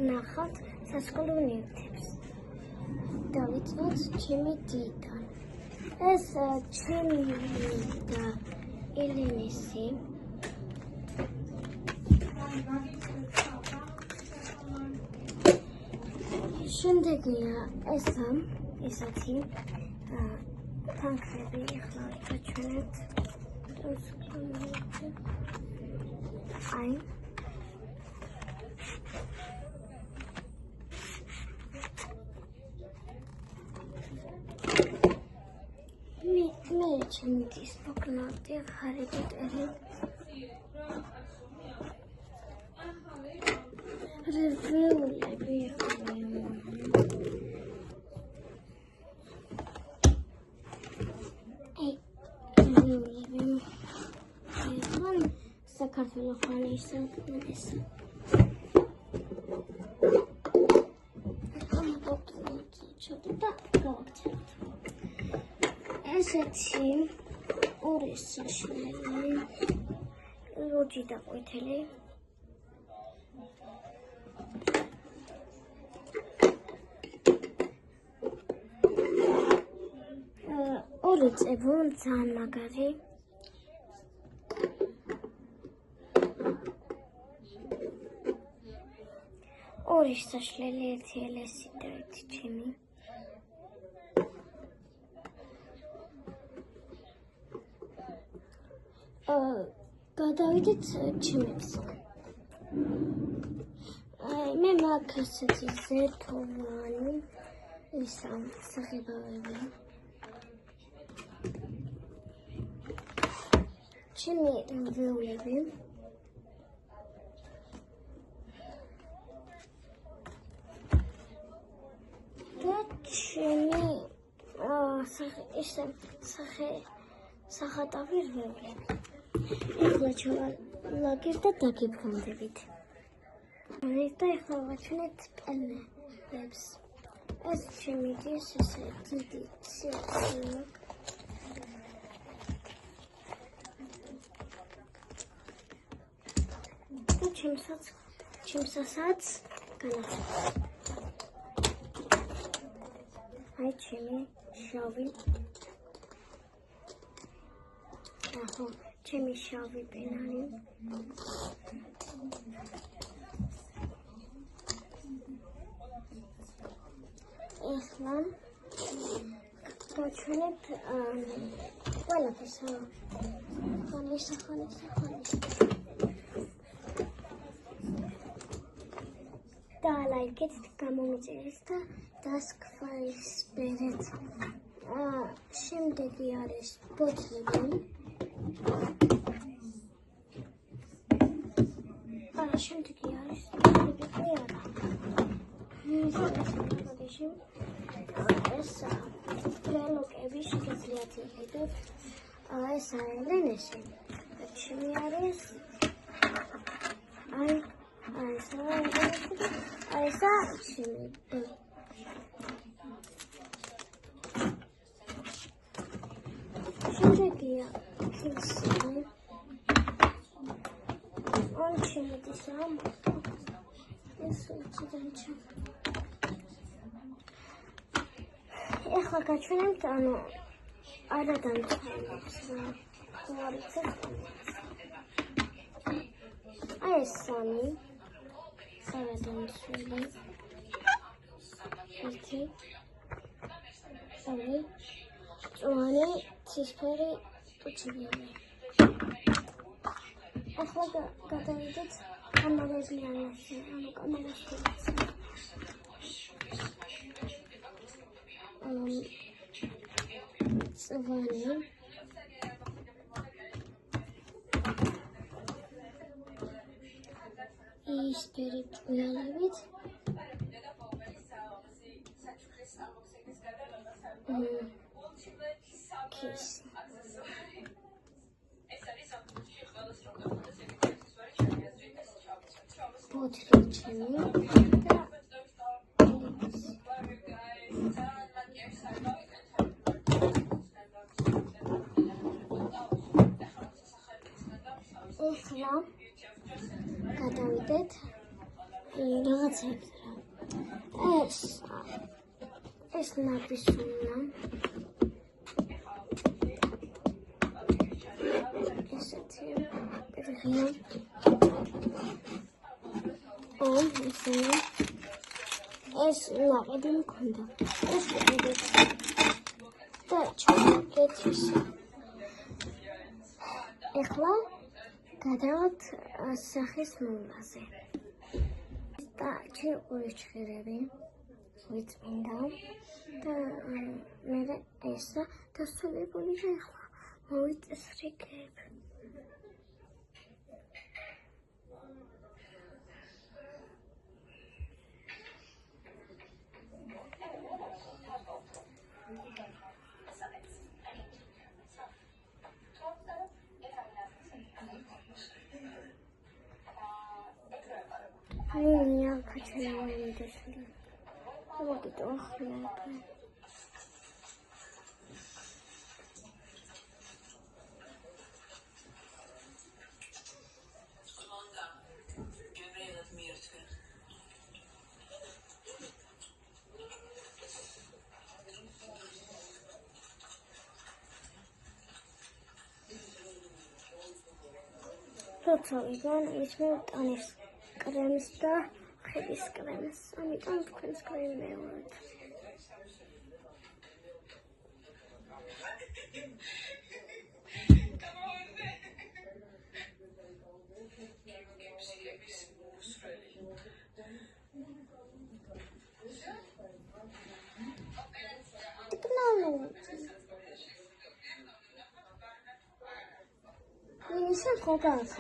ნახავთ სასკოლო ნივთებს. დავიწყოთ ჩემი დიდან. ეს ჩემი და ელენესი. შემდეგია ესეთი თანხები ახლა გაჩვენებთ. აი მე ჩემი დისპოკნავდი ხარებიტერი რევიულები საქართველოს ხანის საკმარეს ესეთი ორი საშუალო ლოჯი და ყვითელი ორი წევრო ძალიან მაგარი ორი საშლელი ერთი ელესი და ერთი ჩემი გადავიდეთ ჩემებზე მე მაგ ასეთი ზეთოვანი ისა საღებავები ჩემი რევიულები ჩემი სახატავი რვეულები. ეხლა ჩავალაგებ და დაგიბრუნდებით. და ეხლა ვაჩვენეთ პენებს. ეს ჩემი ის ესე დიდი ციაცხლე. და ჩემსაც განაცხადა. აი ჩემი შავი ახო ჩემი შავი პენალი ეხლა გავჩვენებთ ყველაფერს ხანის და ლაიქეთ გამომიწერეთ და დასკვალისპერეთ შემდეგი არის ბოთლები შემდეგი არის ეს ბრელოკები შეგიძლიათ იყიდოთ ეს ელენესი ჩემი არის ესა ჩემი შემდეგია ისინი ჩემი დისამ ეს უცდანჩა ეხლა გაჩვენებთ ანუ არადამცველებს აი ეს სამი არადამცველი ერთი ორი წვანი ცისფერი ტუჩიანი ახლა გადავიდეთ კამარაზიანაში, ანუ კამარაში. წვანი ისფერი ჭვიალებით ქის ბოთლი ჩემი და ეხლა გადავიდეთ მიცემს რა. ეს ნაბის უნდა. ესეთი ღია. ეს ნაყიდი მქონდა. ეს და ჩაკეთეს. ეხლა გადავთ სახის მოვლაზე. და ჩიყური ჩხერები ვიწმინდა და მე ესა დასრულებული და ეხლა მოვიწესრიგებ. Я хочу это сюда. Вот это хлеб. Просто Иван возьмет анис. Кремс да, хлебис кремс. Они там кремс делают. Нельзя колгать.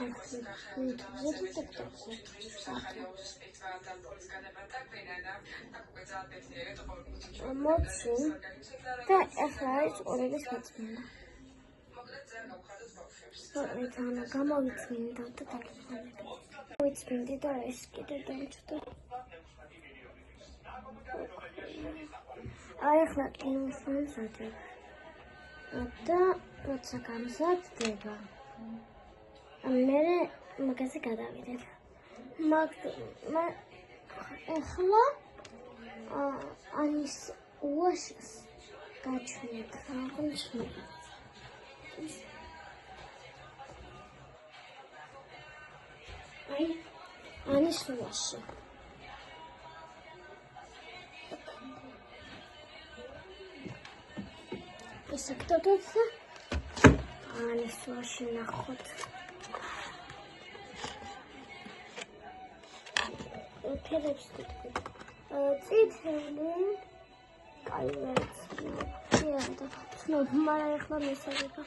Мочи. Да, ეხლა არის ორების მოწმინდა. ეს ანა გამოვიწმინდა და დაგიხმარება. ვიწმინდი და ეს კიდე დამჭდა. ეხლა კინოს ვიმზადებ. და როცა გამზადდება მე მაგაზე გადავიდეთ. ეხლა ანის უაშს გაჩვენებ აღმოჩნდა. ანის უაში. ეს აქტოდოცა ანის უაში ნახოთ. ფერებს ვიტყვი. წითელი, კაი ვერც. და მაგრამ ეხლა მესაგება.